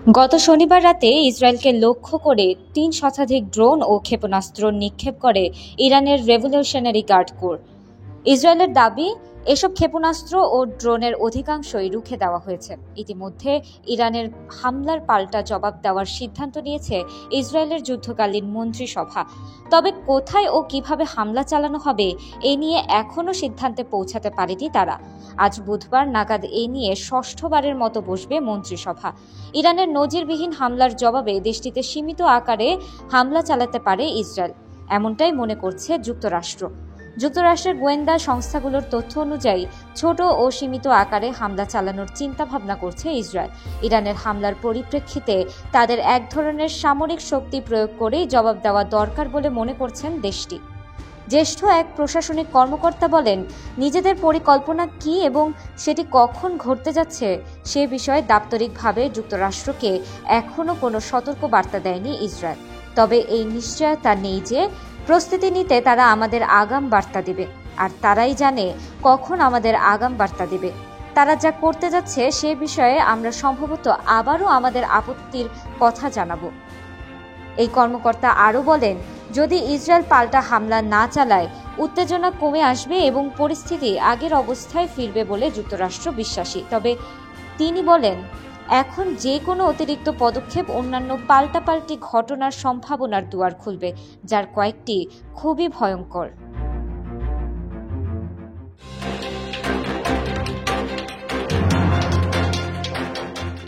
গত শনিবার রাতে ইসরায়েলকে লক্ষ্য করে ৩ শতাধিক ড্রোন ও ক্ষেপণাস্ত্র নিক্ষেপ করে ইরানের রেভলিউশনারি গার্ড কোর। ইসরায়েলের দাবি, এসব ক্ষেপণাস্ত্র ও ড্রোনের অধিকাংশই রুখে দেওয়া হয়েছে। ইতিমধ্যে ইরানের হামলার পাল্টা জবাব দেওয়ার সিদ্ধান্ত নিয়েছে ইসরায়েলের যুদ্ধকালীন মন্ত্রিসভা। তবে কোথায় ও কিভাবে হামলা চালানো হবে এ নিয়ে এখনও সিদ্ধান্তে পৌঁছাতে পারেনি তারা। আজ বুধবার নাগাদ এ নিয়ে ষষ্ঠবারের মতো বসবে মন্ত্রিসভা। ইরানের নজিরবিহীন হামলার জবাবে দেশটিতে সীমিত আকারে হামলা চালাতে পারে ইসরায়েল, এমনটাই মনে করছে যুক্তরাষ্ট্র। যুক্তরাষ্ট্রের গোয়েন্দা সংস্থাগুলোর তথ্য অনুযায়ী ছোট ও সীমিত আকারে হামলা চালানোর চিন্তাভাবনা করছে ইসরায়েল। ইরানের হামলার পরিপ্রেক্ষিতে তাদের এক ধরনের সামরিক শক্তি প্রয়োগ করেই জবাব দেওয়া দরকার বলে মনে করছেন দেশটি। জ্যেষ্ঠ এক প্রশাসনিক কর্মকর্তা বলেন, নিজেদের পরিকল্পনা কি এবং সেটি কখন ঘটতে যাচ্ছে সে বিষয়ে দাপ্তরিকভাবে যুক্তরাষ্ট্রকে এখনও কোনো সতর্ক বার্তা দেয়নি ইসরায়েল। তবে এই নিশ্চয়তা নেই যে প্রস্তুতি নিতে তারা আমাদের আগাম বার্তা দেবে, আর তারাই জানে কখন আমাদের আগাম বার্তা দেবে। তারা যা করতে যাচ্ছে সে বিষয়ে আমরা সম্ভবত আবারও আমাদের আপত্তির কথা জানাব। এই কর্মকর্তা আরও বলেন, যদি ইসরায়েল পাল্টা হামলা না চালায় উত্তেজনা কমে আসবে এবং পরিস্থিতি আগের অবস্থায় ফিরবে বলে যুক্তরাষ্ট্র বিশ্বাসী। তবে তিনি বলেন, এখন যে কোনো অতিরিক্ত পদক্ষেপ অন্যান্য পাল্টাপাল্টি ঘটনার সম্ভাবনার দুয়ার খুলবে, যার কয়েকটি খুবই ভয়ঙ্কর।